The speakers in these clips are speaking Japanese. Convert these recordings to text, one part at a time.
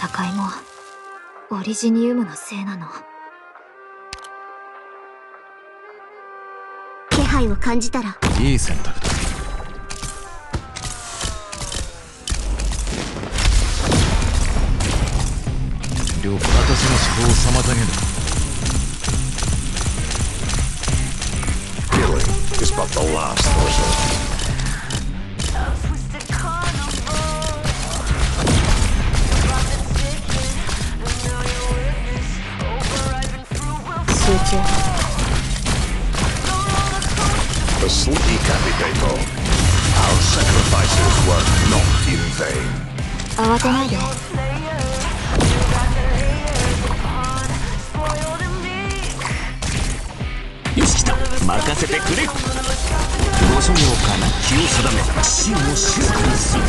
戦いもオリジニウムのせいなの。気配を感じたらいい選択だ。私の思考を妨げる。Killing is but the last resort. Asleep, Capitato. Our sacrifices were not in vain. 慌てないで。よし来た、任せてくれ。ご所用かな。気を定め心を静かにする。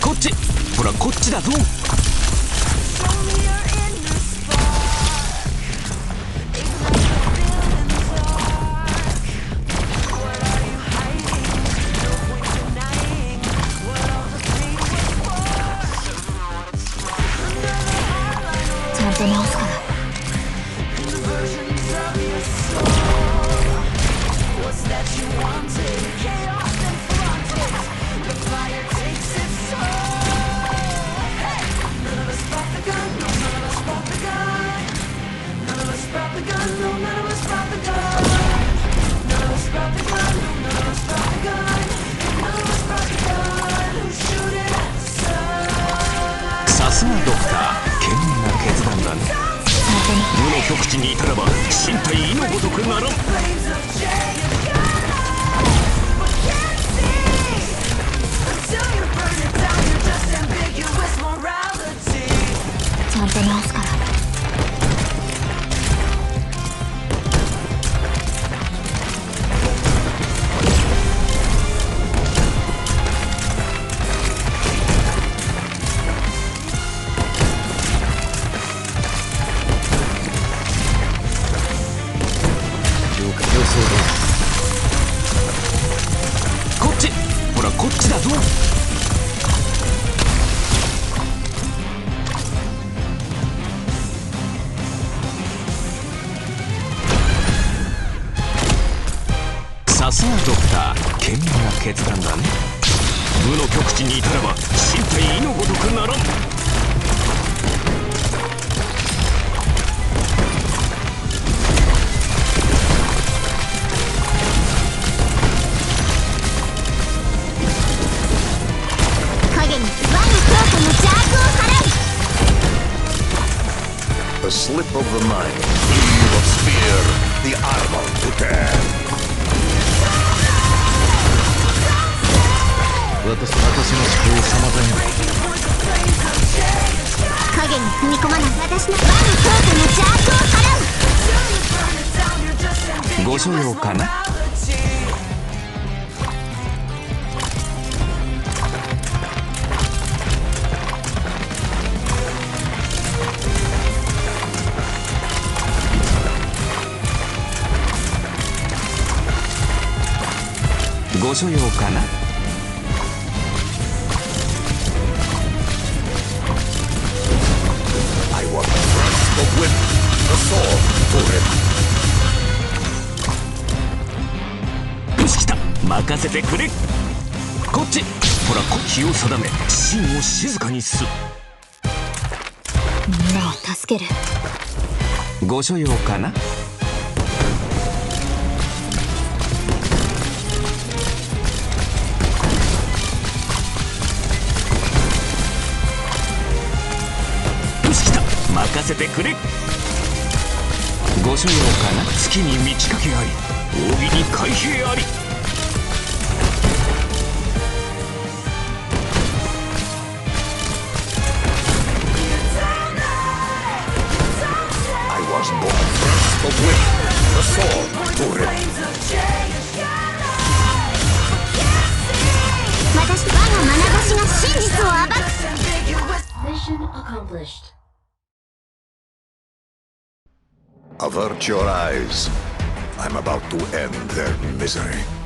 こっち、ほらこっちだぞ。ちゃんと直すから。さすがドクター、賢明な決断だね。無の極地にいたらば身体意のごとくならん。ちゃんと直すから。こっち、ほらこっちだぞ。さすがドクター、賢明な決断だね。無の極地にいたらば身体意のごとくならん。A slip of the mind, gleam of spear, the armor to tear. 私の思考を妨げる。影に踏み込まない私の魔の強化の邪悪を払う。ご所用かな。ご所用かな。I want the thrust of whip, the sword to rip. よし来た、任せてくれ。こっち、ほら気を定め心を静かにする。みんなを助ける。ご所用かな。任せてくれ。ご所用かな。月に満ち欠けあり、扇に開閉あり。sword to rip. 私我が眼差しが真実を暴く。 Mission accomplished. Avert your eyes. I'm about to end their misery.